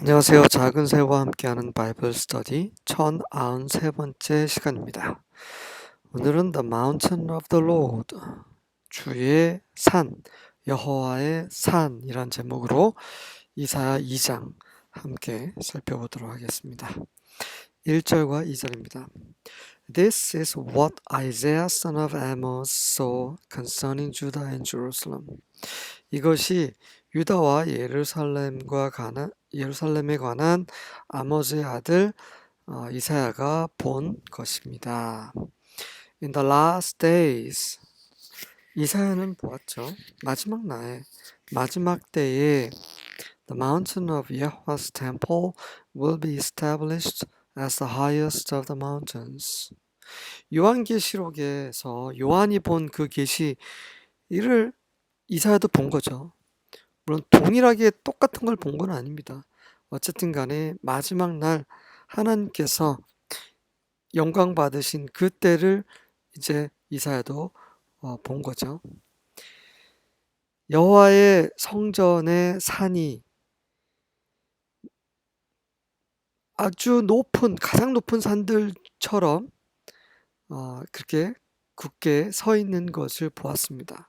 안녕하세요. 작은 새와 함께하는 바이블 스터디 1093번째 시간입니다. 오늘은 The Mountain of the Lord, 주의 산, 여호와의 산이란 제목으로 이사야 2장 함께 살펴보도록 하겠습니다. 1절과 2절입니다. This is what Isaiah son of Amos saw concerning Judah and Jerusalem. 이것이 유다와 예루살렘에 관한 아모스의 아들 이사야가 본 것입니다. In the last days, 이사야는 보았죠. 마지막 때에 The mountain of Yahweh's temple will be established as the highest of the mountains. 요한계시록에서 요한이 본 그 계시를 이사야도 본 거죠. 물론 동일하게 똑같은 걸 본 건 아닙니다. 어쨌든 간에 마지막 날 하나님께서 영광 받으신 그 때를 이제 이사야도 본 거죠. 여호와의 성전의 산이 아주 가장 높은 산들처럼 그렇게 굳게 서 있는 것을 보았습니다.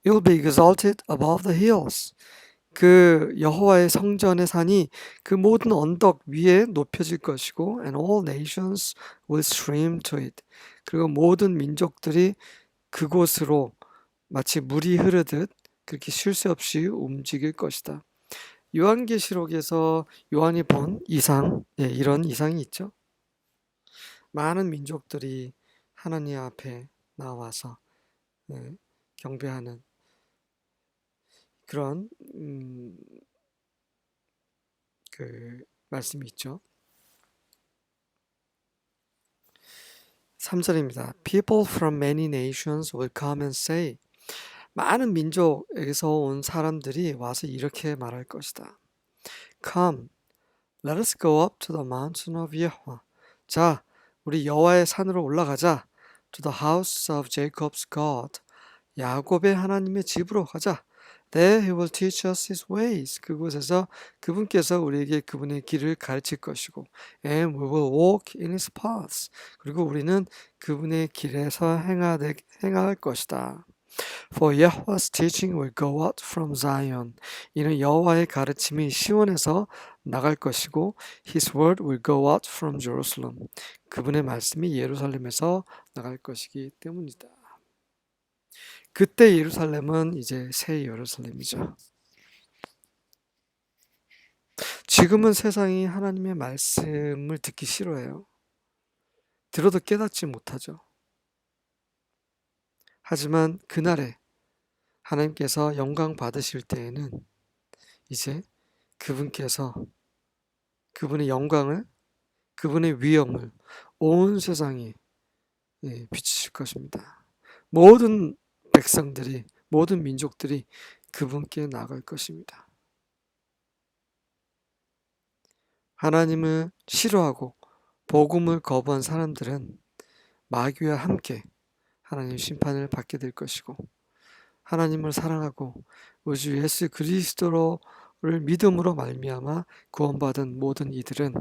It will be exalted above the hills. 그 여호와의 성전의 산이 그 모든 언덕 위에 높여질 것이고 and all nations will stream to it. 그리고 모든 민족들이 그곳으로 마치 물이 흐르듯 그렇게 쉴 새 없이 움직일 것이다. 요한계시록에서 요한이 본 이상, 이런 이상이 있죠. 많은 민족들이 하나님 앞에 나와서 경배하는 그런 그 말씀이 있죠. 3절입니다. People from many nations will come and say. 많은 민족에서 온 사람들이 와서 이렇게 말할 것이다. Come, let us go up to the mountain of Yahweh. 자, 우리 여호와의 산으로 올라가자. To the house of Jacob's God. 야곱의 하나님의 집으로 가자. There he will teach us his ways. 그곳에서 그분께서 우리에게 그분의 길을 가르칠 것이고 and we will walk in his paths. 그리고 우리는 그분의 길에서 행할 것이다. For Yahweh's teaching will go out from Zion. 이는 여호와의 가르침이 시온에서 나갈 것이고 his word will go out from Jerusalem. 그분의 말씀이 예루살렘에서 나갈 것이기 때문이다. 그때 예루살렘은 이제 새 예루살렘이죠. 지금은 세상이 하나님의 말씀을 듣기 싫어해요. 들어도 깨닫지 못하죠. 하지만 그날에 하나님께서 영광 받으실 때에는 이제 그분께서 그분의 영광을, 그분의 위엄을 온 세상에 비치실 것입니다. 모든 백성들이, 모든 민족들이 그분께 나갈 것입니다. 하나님을 싫어하고 복음을 거부한 사람들은 마귀와 함께 하나님 심판을 받게 될 것이고 하나님을 사랑하고 우주 예수 그리스도를 믿음으로 말미암아 구원받은 모든 이들은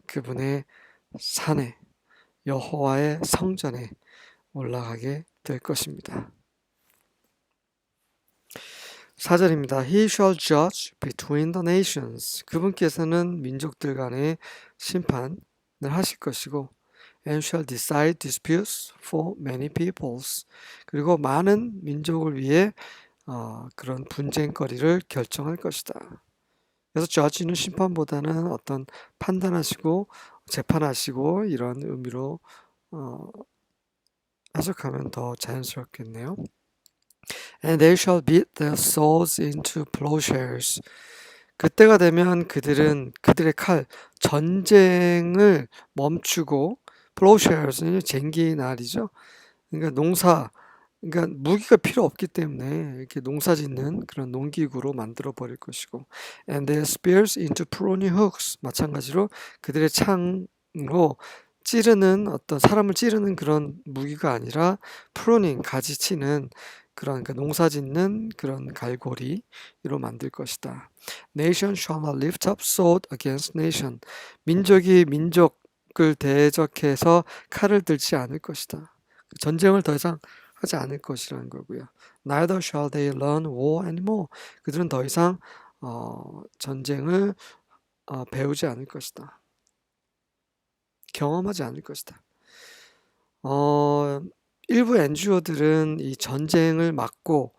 그분의 산에 여호와의 성전에 올라가게 될 것입니다. 4절입니다. He shall judge between the nations. 그분께서는 민족들 간의 심판을 하실 것이고 and shall decide disputes for many peoples. 그리고 많은 민족을 위해 그런 분쟁거리를 결정할 것이다. 그래서 judge는 심판보다는 어떤 판단하시고 재판하시고 이런 의미로 해석하면 더 자연스럽겠네요. And they shall beat their swords into plowshares. 그때가 되면 그들은 그들의 칼, 전쟁을 멈추고 plowshares는 쟁기 날이죠. 그러니까 그러니까 무기가 필요 없기 때문에 이렇게 농사 짓는 그런 농기구로 만들어 버릴 것이고 and their spears into pruning hooks. 마찬가지로 그들의 창으로 찌르는 어떤 사람을 찌르는 그런 무기가 아니라 pruning, 가지치는 그런 그 농사짓는 그런 갈고리로 만들 것이다. Nation shall not lift up sword against nation. 민족이 민족을 대적해서 칼을 들지 않을 것이다. 전쟁을 더 이상 하지 않을 것이라는 거고요. Neither shall they learn war anymore. 그들은 더 이상 전쟁을 배우지 않을 것이다. 경험하지 않을 것이다. 일부 NGO들은 이 전쟁을 막기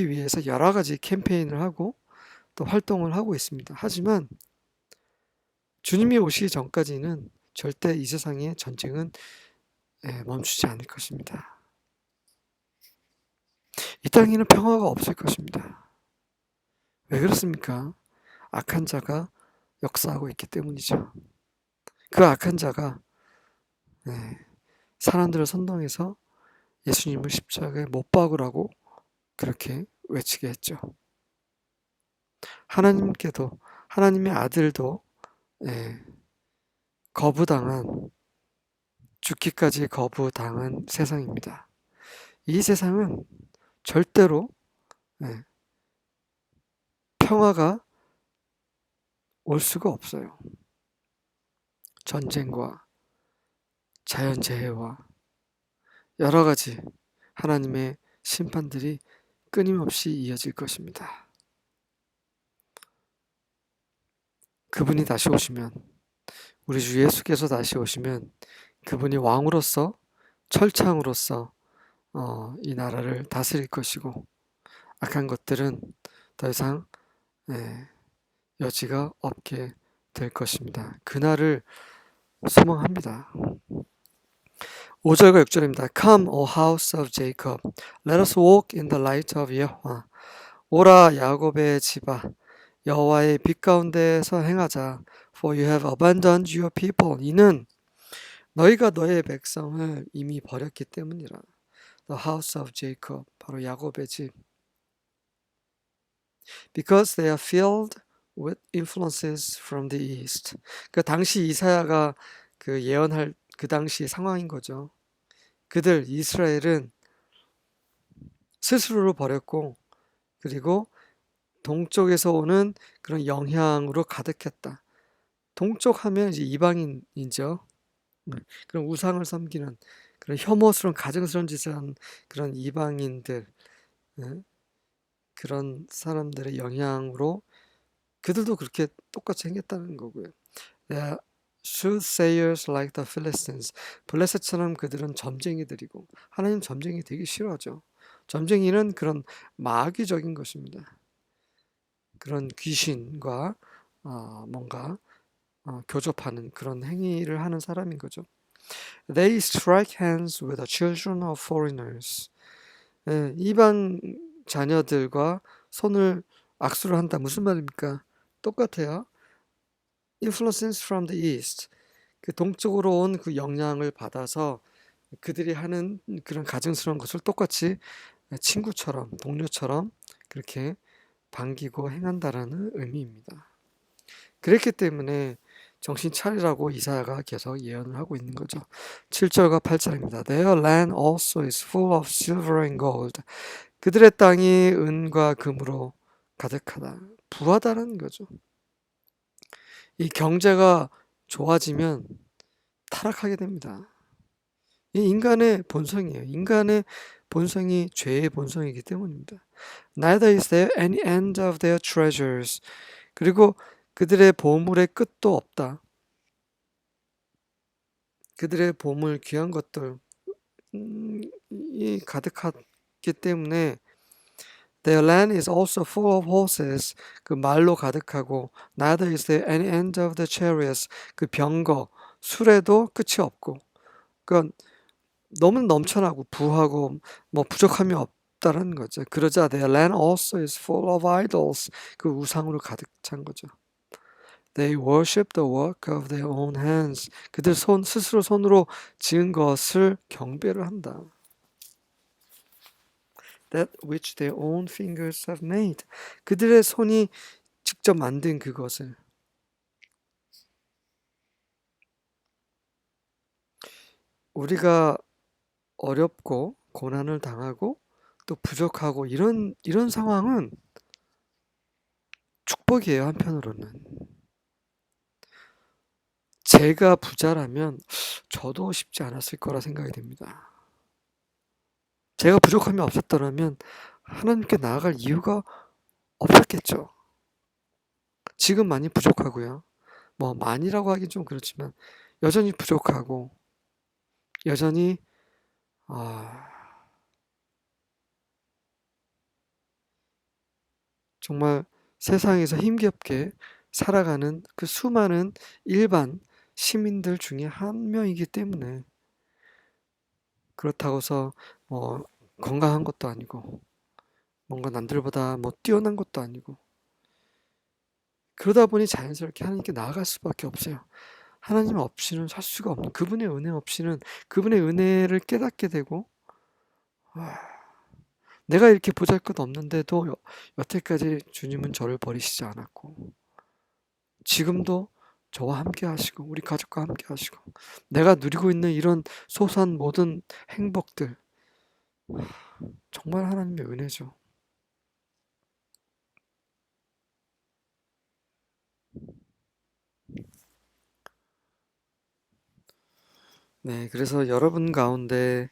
위해서 여러 가지 캠페인을 하고 또 활동을 하고 있습니다. 하지만 주님이 오시기 전까지는 절대 이 세상의 전쟁은 멈추지 않을 것입니다. 이 땅에는 평화가 없을 것입니다. 왜 그렇습니까? 악한 자가 역사하고 있기 때문이죠. 그 악한 자가 사람들을 선동해서 예수님을 십자가에 못 박으라고 그렇게 외치게 했죠. 하나님께도 하나님의 아들도 거부당한 죽기까지 거부당한 세상입니다. 이 세상은 절대로 평화가 올 수가 없어요. 전쟁과 자연재해와 여러 가지 하나님의 심판들이 끊임없이 이어질 것입니다. 그분이 다시 오시면, 우리 주 예수께서 다시 오시면 그분이 왕으로서 철창으로서 이 나라를 다스릴 것이고 악한 것들은 더 이상 여지가 없게 될 것입니다. 그날을 소망합니다. 5절과 6절입니다. Come, O house of Jacob, let us walk in the light of 여호와. 오라 야곱의 집아, 여호와의 빛 가운데서 행하자. For you have abandoned your people. 이는 너희가 너의 백성을 이미 버렸기 때문이라. The house of Jacob, 바로 야곱의 집. Because they are filled with influences from the east. 그 당시 이사야가 그 예언할 그 당시 상황인 거죠. 그들 이스라엘은 스스로를 버렸고 그리고 동쪽에서 오는 그런 영향으로 가득했다. 동쪽 하면 이제 이방인이죠. 그런 우상을 섬기는 그런 혐오스러운 가증스러운 짓을 하는 그런 이방인들, 그런 사람들의 영향으로 그들도 그렇게 똑같이 생겼다는 거고요. They are soothsayers like the Philistines. 블레셋처럼 그들은 점쟁이들이고 하나님 점쟁이 되게 싫어하죠. 점쟁이는 그런 마귀적인 것입니다. 그런 귀신과 뭔가 교접하는 그런 행위를 하는 사람인 거죠. They strike hands with the children of foreigners. 이방 자녀들과 손을 악수를 한다. 무슨 말입니까? 똑같아요. Influences from the east. 그 동쪽으로 온 그 영향을 받아서 그들이 하는 그런 가증스러운 것을 똑같이 친구처럼, 동료처럼 그렇게 반기고 행한다라는 의미입니다. 그랬기 때문에 정신 차리라고 이사야가 계속 예언을 하고 있는 거죠. 7절과 8절입니다. Their land also is full of silver and gold. 그들의 땅이 은과 금으로 가득하다. 부하다는 거죠. 이 경제가 좋아지면 타락하게 됩니다. 이 인간의 본성이에요. 인간의 본성이 죄의 본성이기 때문입니다. Neither is there any end of their treasures. 그리고 그들의 보물의 끝도 없다. 그들의 보물, 귀한 것들 이 가득하기 때문에 Their land is also full of horses. 그 말로 가득하고 Neither is there any end of the chariots. 그 병거, 술에도 끝이 없고 그건 너무 넘쳐나고 부하고 뭐 부족함이 없다는 거죠. 그러자 their land also is full of idols. 그 우상으로 가득 찬 거죠. They worship the work of their own hands. 그들 스스로 손으로 지은 것을 경배를 한다. That which their own fingers have made. 그들의 손이 직접 만든 그것을. 우리가 어렵고 고난을 당하고 또 부족하고 이런 상황은 축복이에요, 한편으로는. 제가 부자라면 저도 쉽지 않았을 거라 생각이 됩니다. 제가 부족함이 없었더라면 하나님께 나아갈 이유가 없었겠죠. 지금 많이 부족하고요. 뭐 많이라고 하긴 좀 그렇지만 여전히 부족하고 여전히 정말 세상에서 힘겹게 살아가는 그 수많은 일반 시민들 중에 한 명이기 때문에 그렇다고 해서 뭐 건강한 것도 아니고 뭔가 남들보다 뭐 뛰어난 것도 아니고 그러다 보니 자연스럽게 하나님께 나아갈 수밖에 없어요. 하나님 없이는 살 수가 없는 그분의 은혜 없이는 그분의 은혜를 깨닫게 되고 내가 이렇게 보잘것없는데도 여태까지 주님은 저를 버리시지 않았고 지금도 저와 함께 하시고 우리 가족과 함께 하시고 내가 누리고 있는 이런 소소한 모든 행복들 정말 하나님의 은혜죠. 네, 그래서 여러분 가운데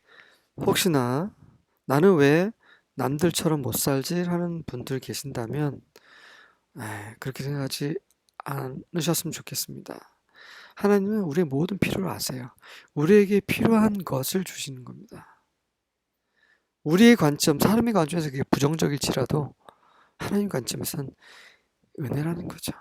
혹시나 나는 왜 남들처럼 못 살지 하는 분들 계신다면 그렇게 생각하지 않으셨으면 좋겠습니다. 하나님은 우리의 모든 필요를 아세요. 우리에게 필요한 것을 주시는 겁니다. 우리의 관점, 사람의 관점에서 그게 부정적일지라도 하나님 관점에서는 은혜라는 거죠.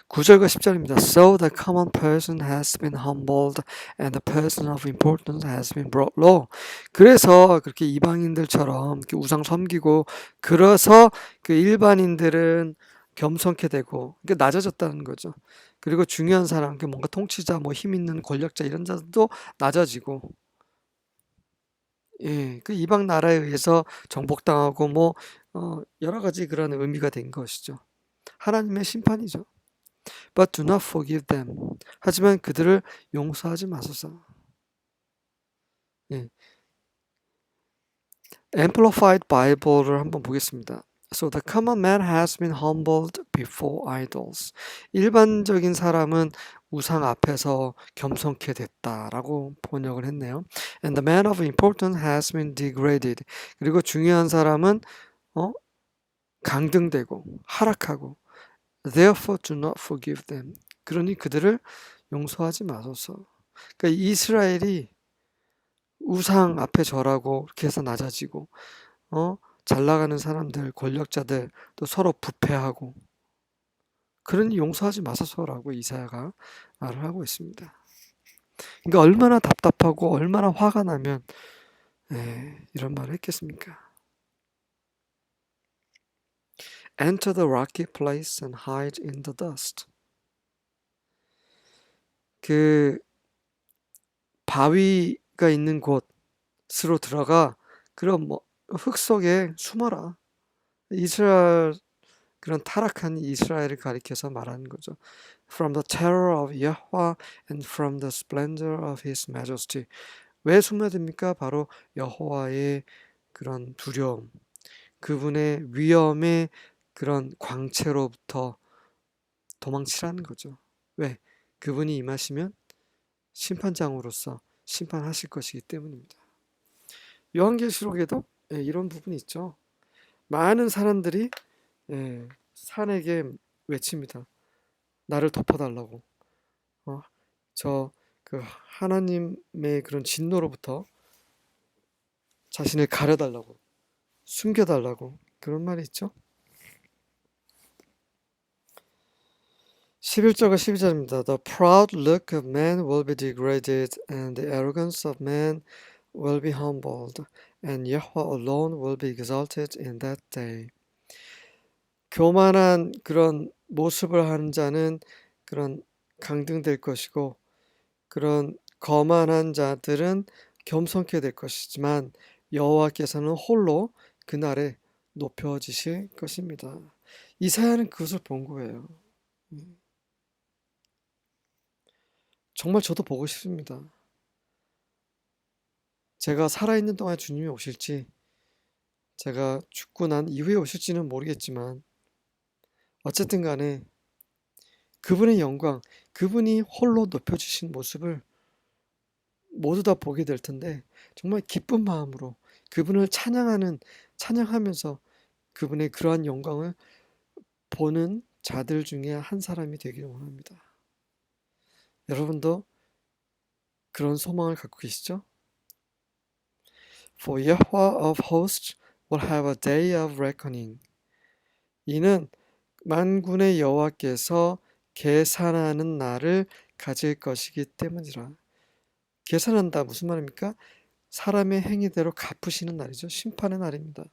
9절과 10절입니다. So the common person has been humbled and the person of importance has been brought low. 그래서 그렇게 이방인들처럼 이렇게 우상 섬기고 그래서 그 일반인들은 겸손케 되고 그러니까 낮아졌다는 거죠. 그리고 중요한 사람, 뭔가 통치자, 뭐 힘 있는 권력자 이런 자들도 낮아지고 예, 그 이방 나라에 의해서 정복당하고 뭐 여러 가지 그런 의미가 된 것이죠. 하나님의 심판이죠. But do not forgive them. 하지만 그들을 용서하지 마소서. 예. Amplified Bible를 한번 보겠습니다. So the common man has been humbled before idols. 일반적인 사람은 우상 앞에서 겸손케 됐다라고 번역을 했네요. And the man of importance has been degraded. 그리고 중요한 사람은 강등되고 하락하고 Therefore do not forgive them. 그러니 그들을 용서하지 마소서. 그러니까 이스라엘이 우상 앞에 절하고 그렇게 해서 낮아지고 잘 나가는 사람들, 권력자들 또 서로 부패하고 그러니 용서하지 마소서라고 이사야가 말을 하고 있습니다. 그러니까 얼마나 답답하고 얼마나 화가 나면 이런 말을 했겠습니까? Enter the rocky place and hide in the dust. 그 바위가 있는 곳으로 들어가 그럼 뭐 흙 속에 숨어라. 이스라엘 그런 타락한 이스라엘을 가리켜서 말하는 거죠. From the terror of Yahweh and from the splendor of His majesty. 왜 숨어야 됩니까? 바로 여호와의 그런 두려움, 그분의 위엄의 그런 광채로부터 도망치라는 거죠. 왜? 그분이 임하시면 심판장으로서 심판하실 것이기 때문입니다. 요한계시록에도 이런 부분이 있죠. 많은 사람들이 산에게 외칩니다. 나를 덮어달라고. 그 하나님의 그런 진노로부터 자신을 가려달라고, 숨겨달라고 그런 말이 있죠. 11절과 12절입니다. The proud look of man will be degraded and the arrogance of man will be humbled and Yahweh alone will be exalted in that day. 교만한 그런 모습을 하는 자는 그런 강등될 것이고 그런 거만한 자들은 겸손케 될 것이지만 여호와께서는 홀로 그날에 높여지실 것입니다. 이사야는 그것을 본 거예요. 정말 저도 보고 싶습니다. 제가 살아있는 동안 주님이 오실지, 제가 죽고 난 이후에 오실지는 모르겠지만 어쨌든 간에 그분의 영광, 그분이 홀로 높여주신 모습을 모두 다 보게 될 텐데 정말 기쁜 마음으로 그분을 찬양하면서 그분의 그러한 영광을 보는 자들 중에 한 사람이 되기를 원합니다. 여러분도 그런 소망을 갖고 계시죠? For Yahweh of hosts will have a day of reckoning. 이는 만군의 여호와께서 계산하는 날을 가질 것이기 때문이라. 계산한다 무슨 말입니까? 사람의 행위대로 갚으시는 날이죠. 심판의 날입니다.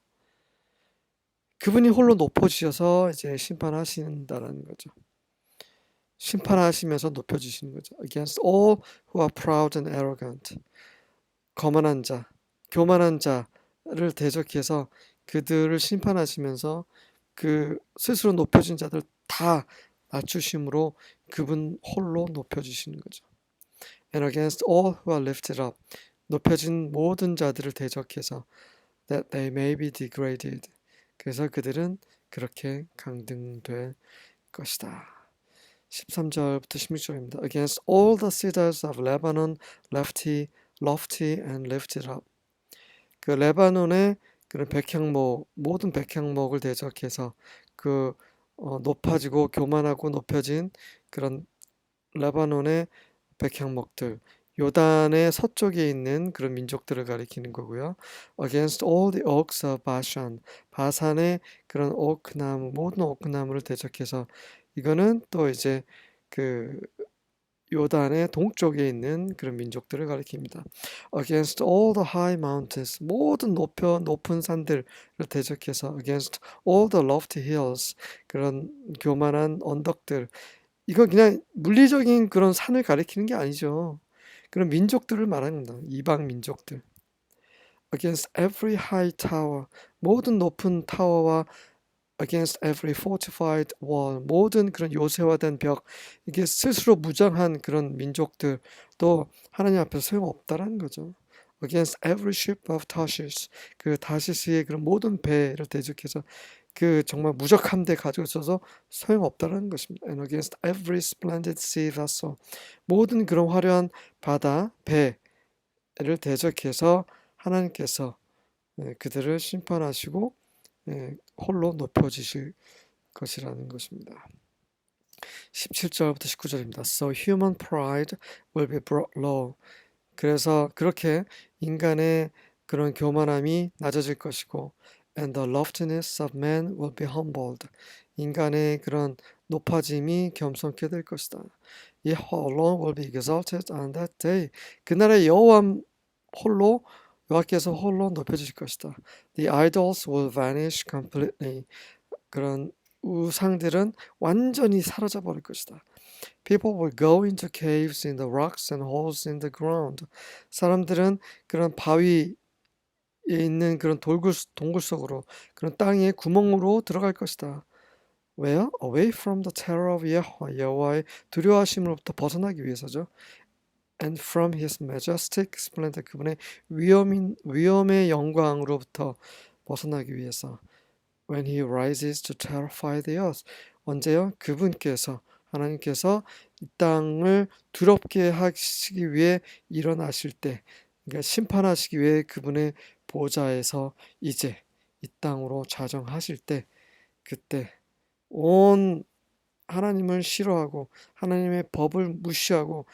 그분이 홀로 높아지셔서 이제 심판하신다라는 거죠. 심판하시면서 높여주시는 거죠. Against all who are proud and arrogant. 거만한 자, 교만한 자를 대적해서 그들을 심판하시면서 그 스스로 높여진 자들 다 낮추심으로 그분 홀로 높여주시는 거죠. And against all who are lifted up. 높여진 모든 자들을 대적해서 that they may be degraded. 그래서 그들은 그렇게 강등될 것이다. 13절부터 16절입니다. Against all the cedars of Lebanon, lofty and lifted up. 그 레바논의 그런 백향목, 모든 백향목을 대적해서 그 높아지고 교만하고 높여진 그런 레바논의 백향목들, 요단의 서쪽에 있는 그런 민족들을 가리키는 거고요. Against all the oaks of Bashan, 바산의 그런 오크나무, 모든 오크나무를 대적해서 이거는 또 이제 그 요단의 동쪽에 있는 그런 민족들을 가리킵니다. Against all the high mountains, 모든 높은 산들을 대적해서 against all the lofty hills, 그런 교만한 언덕들. 이거 그냥 물리적인 그런 산을 가리키는 게 아니죠. 그런 민족들을 말합니다. 이방 민족들. Against every high tower, 모든 높은 타워와 against every fortified wall, 모든 그런 요새화된 벽, 이게 스스로 무장한 그런 민족들도 하나님 앞에서 소용없다라는 거죠. Against every ship of Tarshish, 그 다시스의 그런 모든 배를 대적해서 그 정말 무적함대 가지고 있어서 소용없다라는 것입니다. And against every splendid sea vessel, 모든 그런 화려한 바다 배를 대적해서 하나님께서 그들을 심판하시고 홀로 높여지실 것이라는 것입니다. 17절부터 19절입니다. So human pride will be brought low. 그래서 그렇게 인간의 그런 교만함이 낮아질 것이고 and the loftiness of man will be humbled. 인간의 그런 높아짐이 겸손케 될 것이다. Yahweh alone will be exalted on that day. 그날의 여호와께서 홀로 높여주실 것이다. The idols will vanish completely. 그런 우상들은 완전히 사라져 버릴 것이다. People will go into caves in the rocks and holes in the ground. 사람들은 그런 바위에 있는 그런 동굴 속으로, 그런 땅의 구멍으로 들어갈 것이다. 왜요? Away from the terror of Yahweh. 여호와의 두려워하심으로부터 벗어나기 위해서죠. And from his majestic splendor. 그분의 위엄의 영광으로부터 벗어나기 위해서. When he rises to terrify the earth. 언제요? 그분께서, 하나님께서 이 땅을 두렵게 하시기 위해 일어나실 때, 그러니까 심판하시기 위해 그분의 보좌에서 이제 이 땅으로 자정하실 때, 그때 온 하나님을 싫어하고 하나님의 법을 무시하고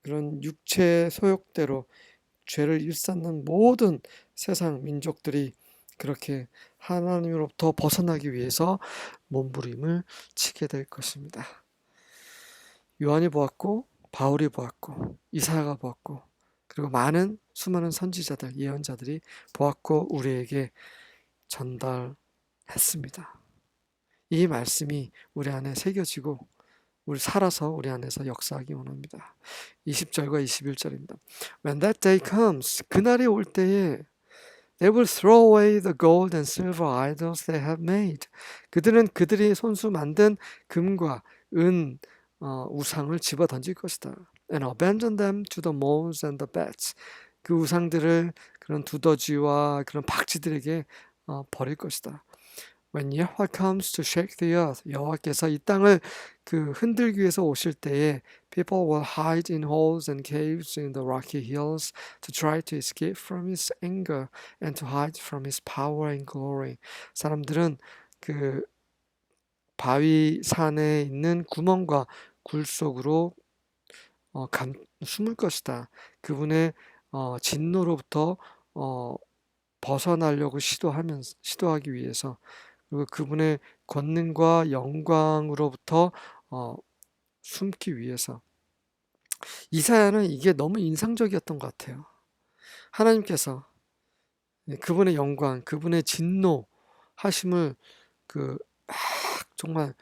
그런 육체의 소욕대로 죄를 일삼는 모든 세상 민족들이 그렇게 하나님으로부터 벗어나기 위해서 몸부림을 치게 될 것입니다. 요한이 보았고 바울이 보았고 이사야가 보았고 그리고 수많은 선지자들, 예언자들이 보았고 우리에게 전달했습니다. 이 말씀이 우리 안에 새겨지고 우리 살아서 우리 안에서 역사하기 원합니다. 20절과 21절입니다. When that day comes, 그날이 올 때에 They will throw away the gold and silver idols they have made. 그들은 그들이 손수 만든 금과 은 우상을 집어 던질 것이다. And abandon them to the moles and the bats. 그 우상들을 그런 두더지와 그런 박쥐들에게 버릴 것이다. When Yahweh comes to shake the earth, 여호와께서 이 땅을 그 흔들기 위해서 오실 때에 people will hide in holes and caves in the rocky hills to try to escape from his anger and to hide from his power and glory. 사람들은 그 바위 산에 있는 구멍과 굴 속으로 숨을 것이다. 그분의 진노로부터 벗어나려고 시도하기 위해서, 그리고 그분의 권능과 영광으로부터 숨기 위해서. 이사야는 이게 너무 인상적이었던 것 같아요. 하나님께서 그분의 영광, 그분의 진노 하심을 막 정말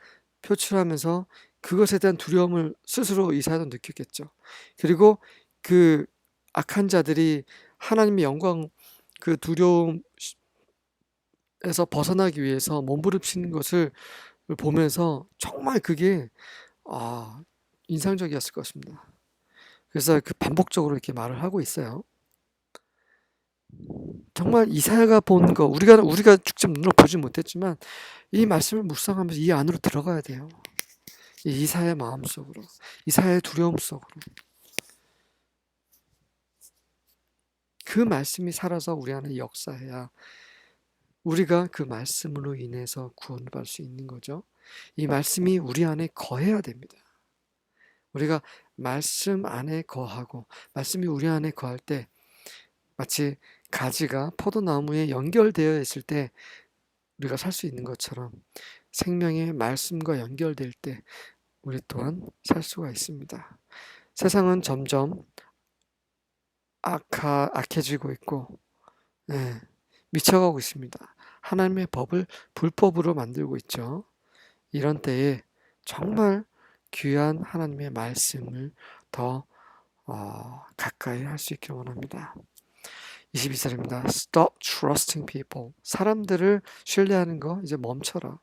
표출하면서 그것에 대한 두려움을 스스로 이사야도 느꼈겠죠. 그리고 그 악한 자들이 하나님의 영광, 그 두려움에서 벗어나기 위해서 몸부림치는 것을 보면서 정말 그게 인상적이었을 것입니다. 그래서 그 반복적으로 이렇게 말을 하고 있어요. 정말 이사야가 본 거, 우리가 직접 눈으로 보지 못했지만 이 말씀을 묵상하면서 이 안으로 들어가야 돼요. 이사야의 마음속으로, 이사야의 두려움 속으로. 그 말씀이 살아서 우리 안에 역사해야 우리가 그 말씀으로 인해서 구원을 받을 수 있는 거죠. 이 말씀이 우리 안에 거해야 됩니다. 우리가 말씀 안에 거하고 말씀이 우리 안에 거할 때 마치 가지가 포도나무에 연결되어 있을 때 우리가 살 수 있는 것처럼 생명의 말씀과 연결될 때 우리 또한 살 수가 있습니다. 세상은 점점 악해지고 있고 미쳐가고 있습니다. 하나님의 법을 불법으로 만들고 있죠. 이런 때에 정말 귀한 하나님의 말씀을 더 가까이 할 수 있기를 원합니다. 22절입니다. Stop trusting people. 사람들을 신뢰하는 거 이제 멈춰라.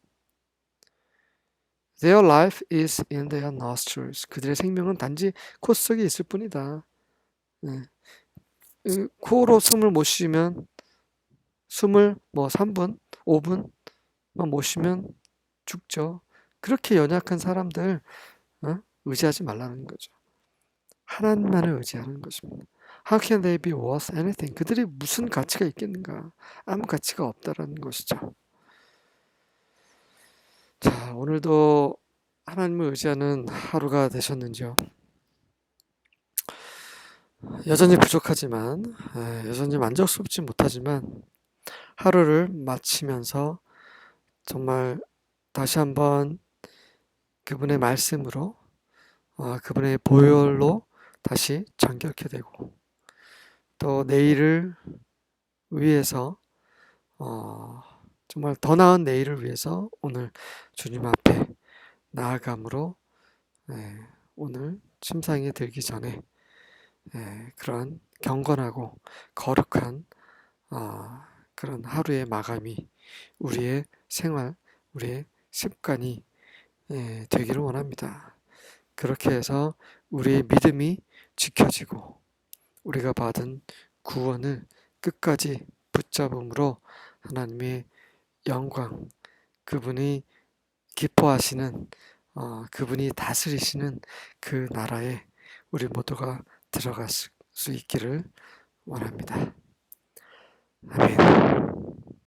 Their life is in their nostrils. 그들의 생명은 단지 코 속에 있을 뿐이다. 코로 숨을 못 쉬면 숨을 3분, 5분만 못 쉬면 죽죠. 그렇게 연약한 사람들 의지하지 말라는 거죠. 하나님만을 의지하는 것입니다. How can they be worth anything? 그들이 무슨 가치가 있겠는가? 아무 가치가 없다라는 것이죠. 자, 오늘도 하나님을 의지하는 하루가 되셨는지요? 여전히 부족하지만, 여전히 만족스럽지 못하지만 하루를 마치면서 정말 다시 한번 그분의 말씀으로, 그분의 보혈로 다시 정결케 되고, 또 내일을 위해서 정말 더 나은 내일을 위해서 오늘 주님 앞에 나아감으로 오늘 침상에 들기 전에 그런 경건하고 거룩한 그런 하루의 마감이 우리의 생활, 우리의 습관이 되기를 원합니다. 그렇게 해서 우리의 믿음이 지켜지고 우리가 받은 구원을 끝까지 붙잡음으로 하나님의 영광, 그분이 기뻐하시는 그분이 다스리시는 그 나라에 우리 모두가 들어갈 수 있기를 원합니다. 아멘.